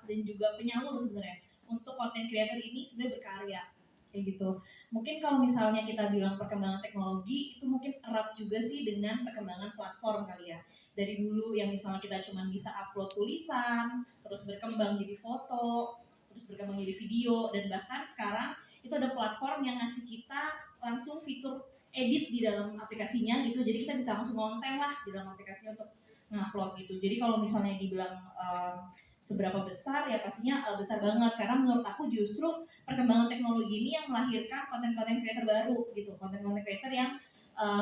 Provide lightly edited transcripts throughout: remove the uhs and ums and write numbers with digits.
dan juga penyalur sebenarnya untuk content creator ini sebenarnya berkarya kayak gitu. Mungkin kalau misalnya kita bilang perkembangan teknologi itu mungkin erat juga sih dengan perkembangan platform kali ya. Dari dulu yang misalnya kita cuma bisa upload tulisan, terus berkembang jadi foto, terus berkembang jadi video, dan bahkan sekarang itu ada platform yang ngasih kita langsung fitur edit di dalam aplikasinya gitu. Jadi kita bisa langsung konten lah di dalam aplikasinya untuk ngupload gitu. Jadi kalau misalnya dibilang seberapa besar ya pastinya besar banget, karena menurut aku justru perkembangan teknologi ini yang melahirkan konten-konten creator baru gitu, konten-konten creator yang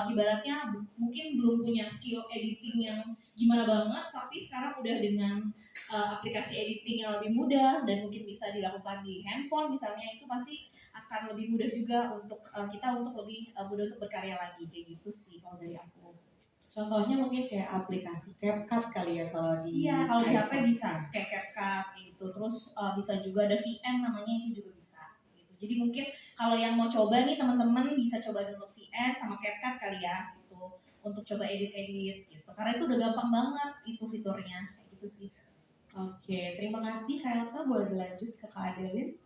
ibaratnya mungkin belum punya skill editing yang gimana banget, tapi sekarang udah dengan aplikasi editing yang lebih mudah dan mungkin bisa dilakukan di handphone misalnya, itu pasti akan lebih mudah juga untuk kita untuk lebih mudah untuk berkarya lagi kayak gitu sih kalau dari aku. Contohnya mungkin kayak aplikasi CapCut kali ya kalau di Iya, kalau di HP iPhone. bisa kayak CapCut gitu. Terus bisa juga ada VN namanya, itu juga bisa. Gitu. Jadi mungkin kalau yang mau coba nih teman-teman bisa coba download VN sama CapCut kali ya gitu untuk coba edit-edit gitu. Karena itu udah gampang banget itu fiturnya kayak gitu sih. Oke, terima kasih Kak Elsa. Boleh dilanjut ke Kak Adeline?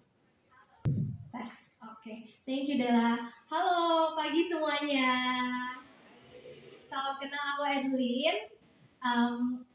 Tes, oke. Thank you Della. Halo pagi semuanya. Salam kenal, aku Adeline.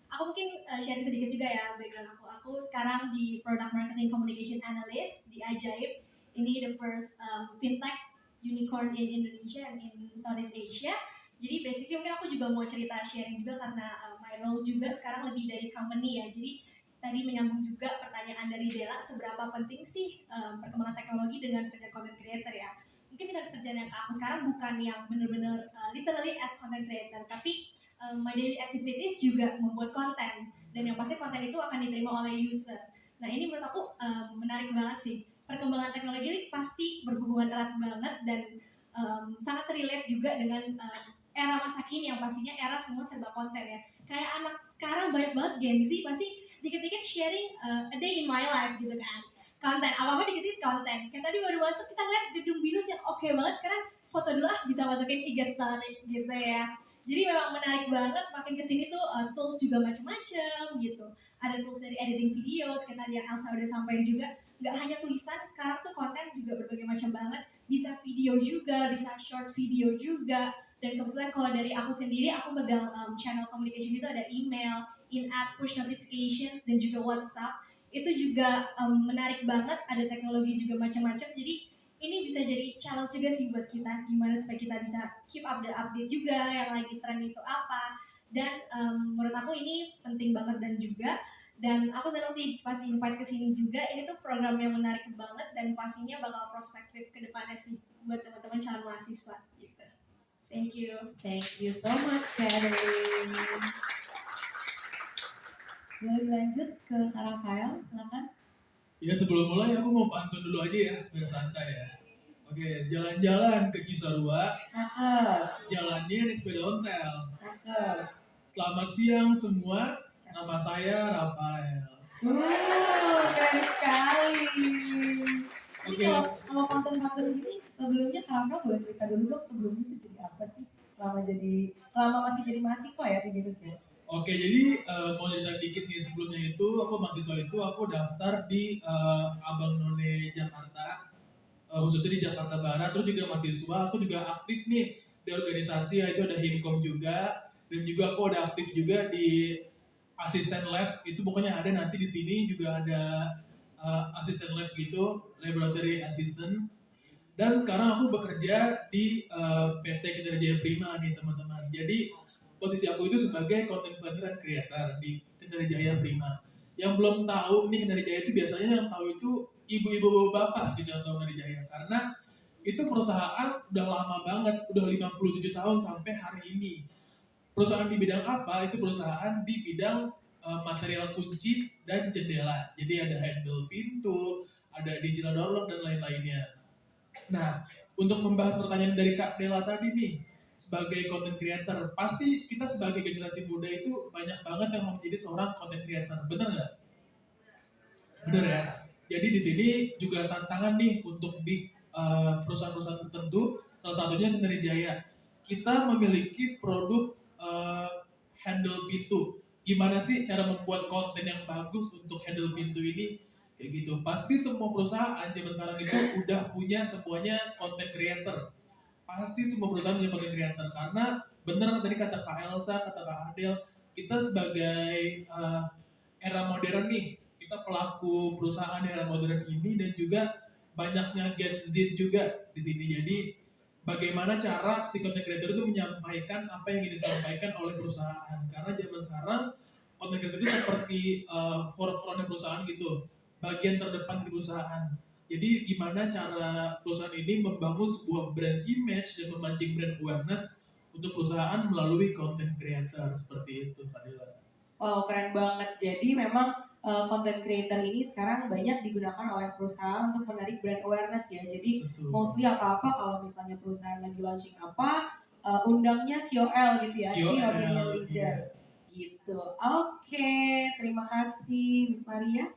Aku mungkin sharing sedikit juga ya background aku. Aku sekarang di Product Marketing Communication Analyst di Ajaib. Ini the first fintech unicorn in Indonesia and in Southeast Asia. Jadi basically mungkin aku juga mau cerita sharing juga karena my role juga sekarang lebih dari company ya. Jadi tadi menyambung juga pertanyaan dari Della, seberapa penting sih perkembangan teknologi dengan kerja content creator ya. Mungkin dengan kerjaan yang aku sekarang bukan yang benar-benar literally as content creator, tapi my daily activities juga membuat konten, dan yang pasti konten itu akan diterima oleh user. Nah ini menurut aku menarik banget sih. Perkembangan teknologi pasti berhubungan erat banget dan sangat relate juga dengan era masa kini yang pastinya era semua serba konten ya. Kayak anak sekarang banyak banget Gen Z pasti dikit-dikit sharing a day in my life gitu kan. Konten, apa-apa dikit-dikit konten. Kayak tadi baru masuk kita lihat gedung binus yang oke banget, karena foto dulu bisa masukin IG story gitu ya. Jadi memang menarik banget, makin kesini tuh tools juga macam-macam gitu. Ada tools dari editing video, kayak tadi yang Elsa udah sampaikan juga. Nggak hanya tulisan, sekarang tuh konten juga berbagai macam banget. Bisa video juga, bisa short video juga. Dan kebetulan kalau dari aku sendiri, aku megang channel communication itu ada email, in-app push notifications, dan juga WhatsApp. Itu juga menarik banget, ada teknologi juga macam-macam. Jadi ini bisa jadi challenge juga sih buat kita, gimana supaya kita bisa keep up the update juga yang lagi tren itu apa. Dan menurut aku ini penting banget, dan aku senang sih pasti invite ke sini juga. Ini tuh program yang menarik banget dan pastinya bakal prospektif ke depannya sih buat teman-teman calon mahasiswa gitu. Thank you. Thank you so much Kak Adeline. Boleh lanjut ke Kak Rafael, silakan. Ya sebelum mulai aku mau pantun dulu aja ya, biar santai ya. Oke, jalan-jalan ke Cisarua. Cakep. Jalannya naik sepeda ontel. Cakep. Selamat siang semua, nama saya Rafael. Keren sekali. Oke. Kalau konten-konten gini sebelumnya Kak Rafael boleh cerita dulu dong, sebelumnya itu jadi apa sih selama masih jadi mahasiswa ya di BINUS ya? Oke, jadi mau cerita dikit nih, sebelumnya itu aku mahasiswa itu aku daftar di Abang None Jakarta, khususnya di Jakarta Barat. Terus juga mahasiswa, aku juga aktif nih di organisasi, yaitu ada Himkom juga, dan juga aku ada aktif juga di asisten lab. Itu pokoknya ada nanti di sini juga ada asisten lab gitu, laboratory assistant. Dan sekarang aku bekerja di PT Kinerja Prima nih teman-teman. Jadi posisi aku itu sebagai content planner dan creator di Kinerja Prima. Yang belum tahu nih Kinerja itu biasanya yang tahu itu ibu-ibu bapak gitu yang tahu Kinerja, karena itu perusahaan udah lama banget, udah 57 tahun sampai hari ini. Perusahaan di bidang apa? Itu perusahaan di bidang material kunci dan jendela. Jadi ada handle pintu, ada digital door lock dan lain-lainnya. Nah, untuk membahas pertanyaan dari Kak Dela tadi nih, sebagai content creator, pasti kita sebagai generasi muda itu banyak banget yang mau menjadi seorang content creator, bener nggak? Bener ya. Jadi di sini juga tantangan nih untuk di perusahaan-perusahaan tertentu, salah satunya Kinerjaya. Kita memiliki produk handle pintu. gimana sih cara membuat konten yang bagus untuk handle pintu ini kayak gitu. Pasti semua perusahaan zaman sekarang itu udah punya semuanya content creator. Pasti semua perusahaan punya content creator karena bener tadi kata Kak Elsa, kata Kak Adel, kita sebagai era modern nih, kita pelaku perusahaan di era modern ini dan juga banyaknya Gen Z juga di sini. Jadi bagaimana cara si content creator itu menyampaikan apa yang ingin disampaikan oleh perusahaan. Karena zaman sekarang content creator itu seperti forefront perusahaan gitu, bagian terdepan di perusahaan. Jadi gimana cara perusahaan ini membangun sebuah brand image dan memancing brand awareness untuk perusahaan melalui content creator seperti itu, Kak Dila. Wow, keren banget. Jadi memang content creator ini sekarang banyak digunakan oleh perusahaan untuk menarik brand awareness ya. Jadi Betul. mostly apa-apa kalau misalnya perusahaan lagi launching apa, undangnya KOL gitu ya, Key KOL, Opinion Leader. Gitu. Oke, terima kasih Miss Maria.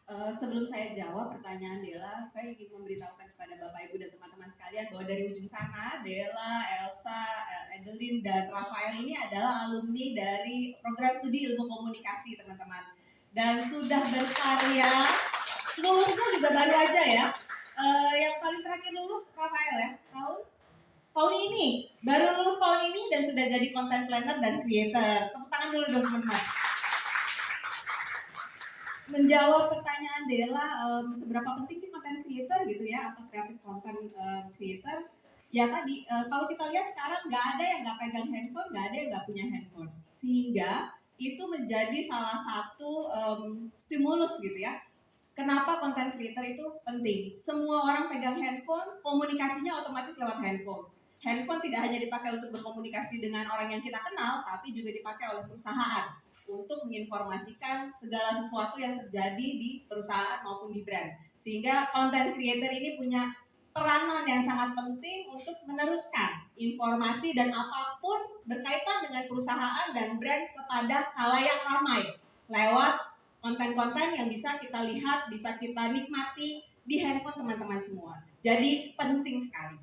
Sebelum saya jawab pertanyaan Dela, saya ingin memberitahukan kepada Bapak Ibu dan teman-teman sekalian bahwa dari ujung sana, Dela, Elsa, Edelin, dan Rafael ini adalah alumni dari program studi ilmu komunikasi, teman-teman. Dan sudah berkarya, lulusnya juga baru aja ya. Yang paling terakhir lulus Rafael ya, tahun ini, baru lulus tahun ini dan sudah jadi content planner dan creator. Tepuk tangan dulu dong teman-teman. Menjawab pertanyaan Dela, seberapa penting sih content creator gitu ya, atau creative content creator? Ya tadi, kalau kita lihat sekarang nggak ada yang nggak pegang handphone, nggak ada yang nggak punya handphone. Sehingga itu menjadi salah satu stimulus gitu ya. Kenapa content creator itu penting? Semua orang pegang handphone, komunikasinya otomatis lewat handphone. Handphone tidak hanya dipakai untuk berkomunikasi dengan orang yang kita kenal, tapi juga dipakai oleh perusahaan untuk menginformasikan segala sesuatu yang terjadi di perusahaan maupun di brand. Sehingga content creator ini punya peranan yang sangat penting untuk meneruskan informasi dan apapun berkaitan dengan perusahaan dan brand kepada khalayak ramai lewat konten-konten yang bisa kita lihat, bisa kita nikmati di handphone teman-teman semua. Jadi penting sekali.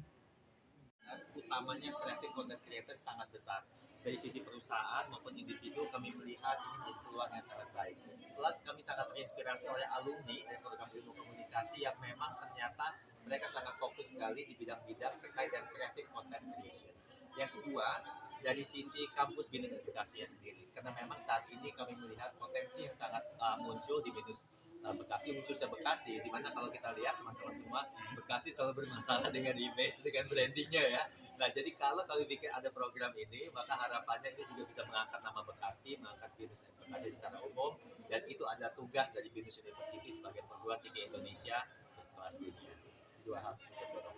Utamanya kreatif content creator sangat besar. Dari sisi perusahaan maupun individu kami melihat ini menjadi peluang yang sangat baik. Plus kami sangat terinspirasi oleh alumni dari program ilmu komunikasi yang memang ternyata mereka sangat fokus sekali di bidang-bidang terkait dengan kreatif content creation. Yang kedua, dari sisi kampus BINUS edukasinya sendiri, karena memang saat ini kami melihat potensi yang sangat muncul di BINUS Bekasi, khususnya Bekasi, dimana kalau kita lihat teman-teman semua, Bekasi selalu bermasalah dengan image, dengan brandingnya ya. Nah, jadi kalau kami bikin ada program ini, maka harapannya ini juga bisa mengangkat nama Bekasi, mengangkat BINUS Bekasi secara umum, dan itu ada tugas dari BINUS University sebagai perguruan tinggi Indonesia berkelas dunia. Dua hal tersebut dorong.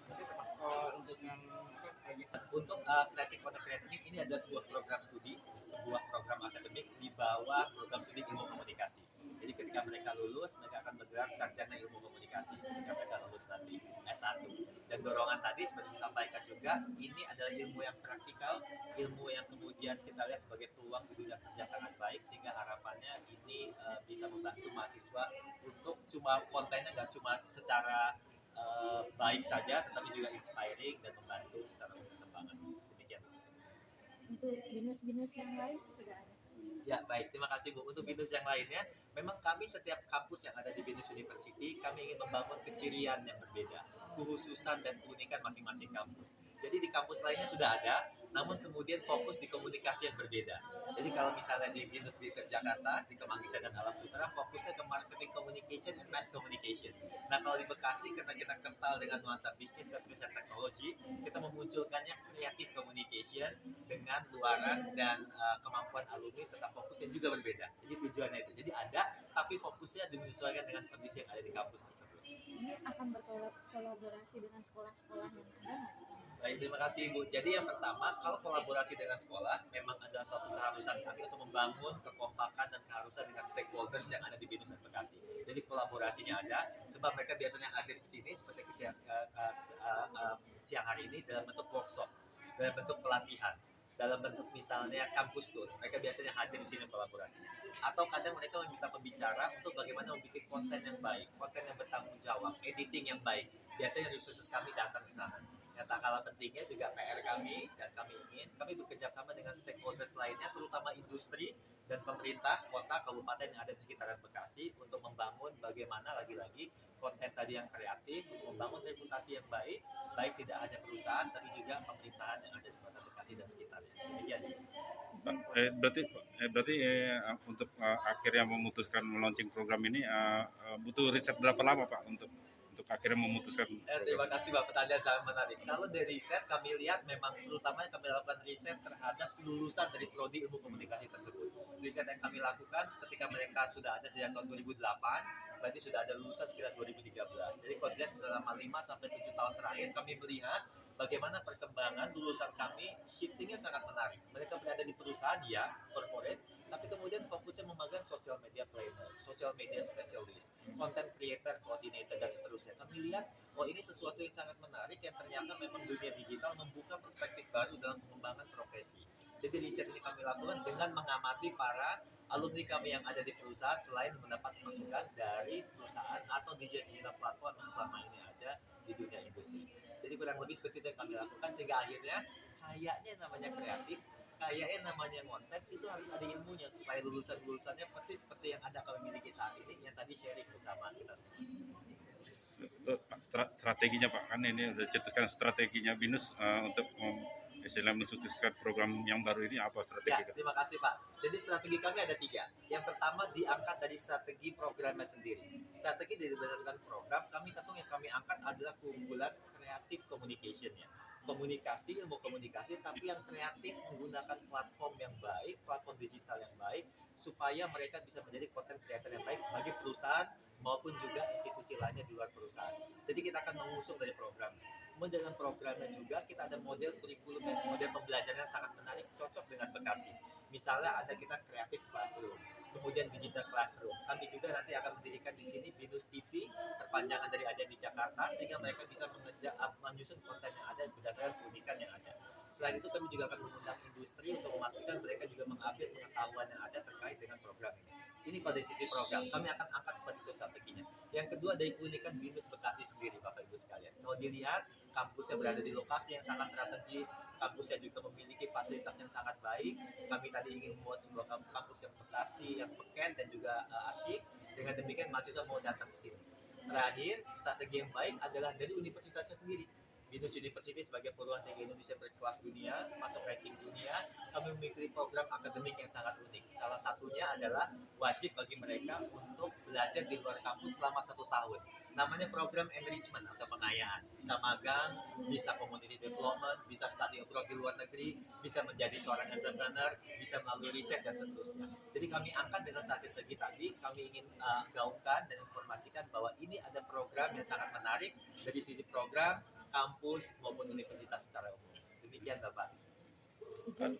Berarti termasuk kalau untuk yang apa lagi? Untuk Creative Content Creator ini adalah sebuah program studi, sebuah program akademik di bawah program studi ilmu komunikasi. Jadi ketika mereka lulus, mereka akan bergerak sarjana ilmu komunikasi ketika mereka lulus nanti S1. Dan dorongan tadi seperti disampaikan juga, ini adalah ilmu yang praktikal, ilmu yang kemudian kita lihat sebagai peluang di dunia kerja sangat baik, sehingga harapannya ini bisa membantu mahasiswa untuk cuma kontennya nggak cuma secara baik saja, tetapi juga inspiring dan membantu secara perkembangan. Demikian. Untuk BINUS-BINUS yang lain sudah ada. Ya baik, terima kasih Bu. Untuk BINUS yang lainnya, memang kami setiap kampus yang ada di BINUS University, kami ingin membangun kecirian yang berbeda, kekhususan dan keunikan masing-masing kampus. Jadi di kampus lainnya sudah ada, namun kemudian fokus di komunikasi yang berbeda. Jadi kalau misalnya di BINUS di Jakarta, di Kemanggisan dan Alam Sutra, fokusnya ke marketing communication and mass communication. Nah kalau di Bekasi, karena kita kental dengan nuansa bisnis dan riset teknologi, kita memunculkannya creative communication dengan luaran dan kemampuan alumni serta fokus yang juga berbeda. Jadi tujuannya itu. Jadi ada, tapi fokusnya menyesuaikan dengan kondisi yang ada di kampus tersebut. Ini akan berkolaborasi dengan sekolah-sekolah yang ada nggak sih? Baik, terima kasih Ibu. Jadi yang pertama, kalau kolaborasi dengan sekolah, memang ada suatu keharusan kami untuk membangun kekompakan dan keharusan dengan stakeholders yang ada di BINUS dan Bekasi. Jadi kolaborasinya ada, sebab mereka biasanya hadir ke sini seperti siang hari ini dalam bentuk workshop, dalam bentuk pelatihan. dalam bentuk misalnya kampus tour. Mereka biasanya hadir di sini kolaborasinya. Atau kadang mereka meminta pembicara untuk bagaimana membuat konten yang baik, konten yang bertanggung jawab, editing yang baik. Biasanya resources kami datang ke sana. Yang tak kalah pentingnya juga PR kami, dan kami bekerja sama dengan stakeholders lainnya, terutama industri dan pemerintah kota kabupaten yang ada di sekitaran Bekasi untuk membangun bagaimana lagi-lagi konten tadi yang kreatif, membangun reputasi yang baik tidak hanya perusahaan tapi juga pemerintahan yang ada di kota Bekasi dan sekitarnya. Demikian. Berarti untuk akhirnya memutuskan launching program ini butuh riset berapa lama Pak untuk akhirnya memutuskan Terima kasih Pak, pertanyaan sangat menarik. Kalau dari riset kami lihat memang terutamanya kami lakukan riset terhadap lulusan dari prodi ilmu komunikasi tersebut. Riset yang kami lakukan ketika mereka sudah ada sejak tahun 2008, berarti sudah ada lulusan sekitar 2013. Jadi kalau dilihat selama 5-7 tahun terakhir kami melihat bagaimana perkembangan lulusan kami shiftingnya sangat menarik. Mereka berada di perusahaan ya, corporate, tapi kemudian fokusnya memegang social media planner, social media specialist, content creator, coordinator, dan seterusnya. Kami lihat, ini sesuatu yang sangat menarik yang ternyata memang dunia digital membuka perspektif baru dalam pengembangan profesi. Jadi riset ini kami lakukan dengan mengamati para alumni kami yang ada di perusahaan selain mendapat masukan dari perusahaan atau digital platform yang selama ini ada di dunia industri. Jadi kurang lebih seperti itu yang kami lakukan sehingga akhirnya kayaknya namanya kreatif, kayaknya namanya konten itu harus ada ilmunya supaya lulusan-lulusannya persis seperti yang ada kami miliki saat ini yang tadi sharing bersama kita semua. Strateginya Pak, kan ini sudah cetuskan strateginya BINUS untuk istilahnya mensukseskan program yang baru ini, apa strategi? Ya, terima kasih Pak. Jadi strategi kami ada 3. Yang pertama diangkat dari strategi programnya sendiri. Strategi dari berdasarkan program, yang kami angkat adalah keunggulan kreatif communication-nya. Komunikasi, ilmu komunikasi, tapi yang kreatif menggunakan platform yang baik, platform digital yang baik, supaya mereka bisa menjadi content creator yang baik bagi perusahaan maupun juga institusi lainnya di luar perusahaan. Jadi kita akan mengusung dari program. Kemudian dalam programnya juga kita ada model kurikulum dan model pembelajaran yang sangat menarik, cocok dengan Bekasi. Misalnya ada kita kreatif classroom, kemudian digital classroom. Kami juga nanti akan mendirikan di sini BINUS TV, perpanjangan dari ada di Jakarta, sehingga mereka bisa menyusun konten yang ada berdasarkan keunikan yang ada. Selain itu kami juga akan mengundang industri untuk memastikan mereka juga mengupdate pengetahuan yang ada terkait dengan program ini. Ini pada sisi program, kami akan angkat seperti itu strateginya. Yang kedua dari keunikan BINUS Bekasi sendiri, Bapak Ibu sekalian. Kalau dilihat, kampusnya berada di lokasi yang sangat strategis, kampusnya juga memiliki fasilitas yang sangat baik. Kami tadi ingin membuat sebuah kampus yang Bekasi, yang beken dan juga asyik. Dengan demikian mahasiswa mau datang ke sini. Terakhir, strategi yang baik adalah dari universitasnya sendiri. BINUS University sebagai perguruan tinggi Indonesia berkelas dunia, masuk ranking dunia, kami memiliki program akademik yang sangat unik. Salah satunya adalah wajib bagi mereka untuk belajar di luar kampus selama 1 tahun. Namanya program enrichment atau pengayaan. Bisa magang, bisa community development, bisa study abroad di luar negeri, bisa menjadi seorang entrepreneur, bisa melalui riset dan seterusnya. Jadi kami angkat dengan strategi tadi, kami ingin gaungkan dan informasikan bahwa ini ada program yang sangat menarik dari sisi program, kampus maupun universitas secara umum. Demikian Bapak. Izin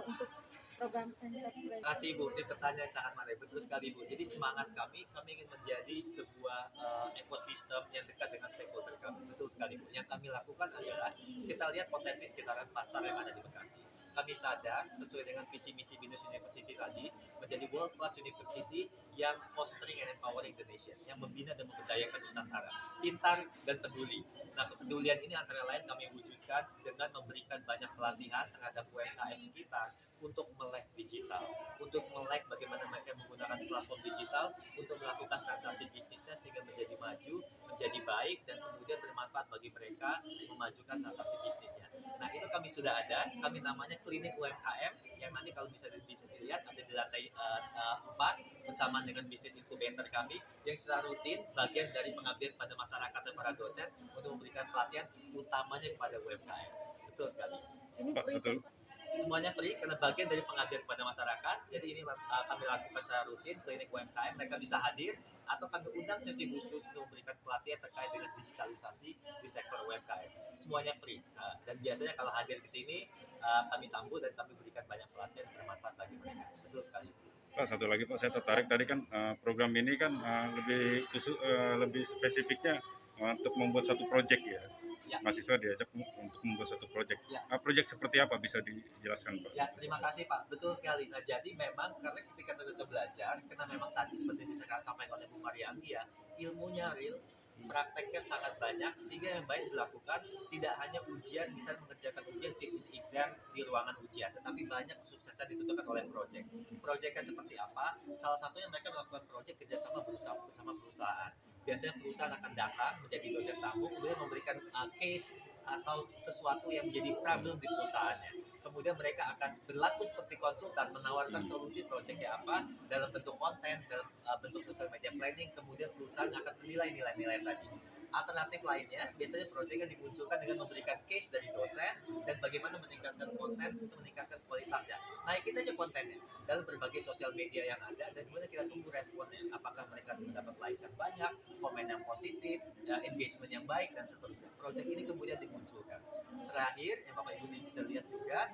untuk program Terima enterprise. kasih Bu, ini pertanyaan sangat menarik. Betul sekali Bu. Jadi semangat kami ingin menjadi sebuah ekosistem yang dekat dengan stakeholder kami. Betul sekali Bu. Yang kami lakukan adalah kita lihat potensi sekitaran pasar yang ada di Bekasi. Kami sadar sesuai dengan visi misi BINUS University tadi menjadi world class university yang fostering and empowering the nation, yang membina dan memberdayakan Nusantara, pintar dan peduli. Nah, kepedulian ini antara lain kami wujudkan dengan memberikan banyak pelatihan terhadap UMKM sekitar untuk melek digital, untuk melek bagaimana mereka menggunakan platform digital untuk melakukan transaksi bisnisnya sehingga menjadi maju, menjadi baik, dan kemudian bermanfaat bagi mereka memajukan transaksi bisnisnya. Nah, itu kami sudah ada, kami namanya Klinik UMKM, yang nanti kalau bisa dilihat ada di lantai 4 bersama dengan bisnis incubator kami yang secara rutin bagian dari pengabdian pada masyarakat dan para dosen untuk memberikan pelatihan utamanya kepada UMKM. Betul sekali. Ini Pak, free satu Semuanya free karena bagian dari pengabdian kepada masyarakat. Jadi ini kami lakukan secara rutin, klinik UMKM, mereka bisa hadir atau kami undang sesi khusus untuk memberikan pelatihan terkait dengan digitalisasi di sektor UMKM. Semuanya free. Dan biasanya kalau hadir ke sini kami sambut dan kami berikan banyak pelatihan yang bermanfaat bagi mereka. Betul sekali. Pak, satu lagi Pak, saya tertarik tadi kan program ini kan lebih spesifiknya untuk membuat satu proyek ya. Ya. mahasiswa diajak untuk membuat suatu proyek. Ya. Proyek seperti apa bisa dijelaskan Pak? Ya, terima kasih Pak. Betul sekali. Nah, jadi memang karena ketika kita belajar, karena memang tadi seperti disampaikan oleh Bu Marianggi ya, ilmunya real, prakteknya sangat banyak, sehingga yang baik dilakukan tidak hanya ujian, bisa mengerjakan ujian sitting exam di ruangan ujian, tetapi banyak kesuksesan ditentukan oleh proyek. Proyeknya seperti apa? Salah satunya mereka melakukan proyek kerjasama bersama perusahaan. Biasanya perusahaan akan datang menjadi dosen tamu, kemudian memberikan case atau sesuatu yang menjadi problem di perusahaannya. Kemudian mereka akan berlaku seperti konsultan, menawarkan solusi proyeknya apa dalam bentuk konten, dalam bentuk social media planning, kemudian perusahaan akan menilai nilai-nilai tadi. Alternatif lainnya, biasanya proyeknya dimunculkan dengan memberikan case dari dosen dan bagaimana meningkatkan konten untuk meningkatkan kualitasnya. Naikin aja kontennya dalam berbagai sosial media yang ada dan kemudian kita tunggu responnya. Apakah mereka mendapat likes yang banyak, komen yang positif, engagement yang baik, dan seterusnya. Proyek ini kemudian dimunculkan. Terakhir, yang Bapak Ibu bisa lihat juga,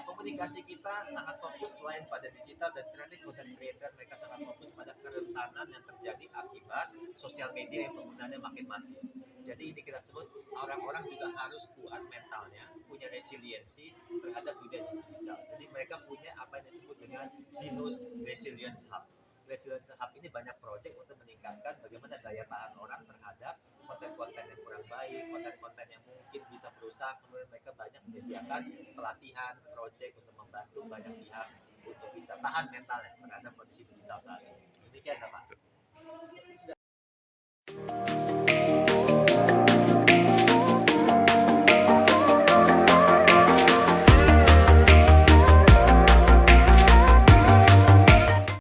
komunikasi kita sangat fokus selain pada digital dan kreatif content creator, mereka sangat fokus pada kerentanan yang terjadi akibat sosial media yang penggunaannya makin masif. Jadi ini kita sebut orang-orang juga harus kuat mentalnya, punya resiliensi terhadap dunia digital. Jadi mereka punya apa yang disebut dengan Dinus Resilience Hub. Resilience Hub ini banyak proyek untuk meningkatkan bagaimana daya tahan orang terhadap konten-konten yang kurang baik, konten-konten yang mungkin bisa merusak. Kemudian mereka banyak menyediakan pelatihan, proyek untuk membantu banyak pihak untuk bisa tahan mentalnya terhadap kondisi digital saat ini. Demikian Pak.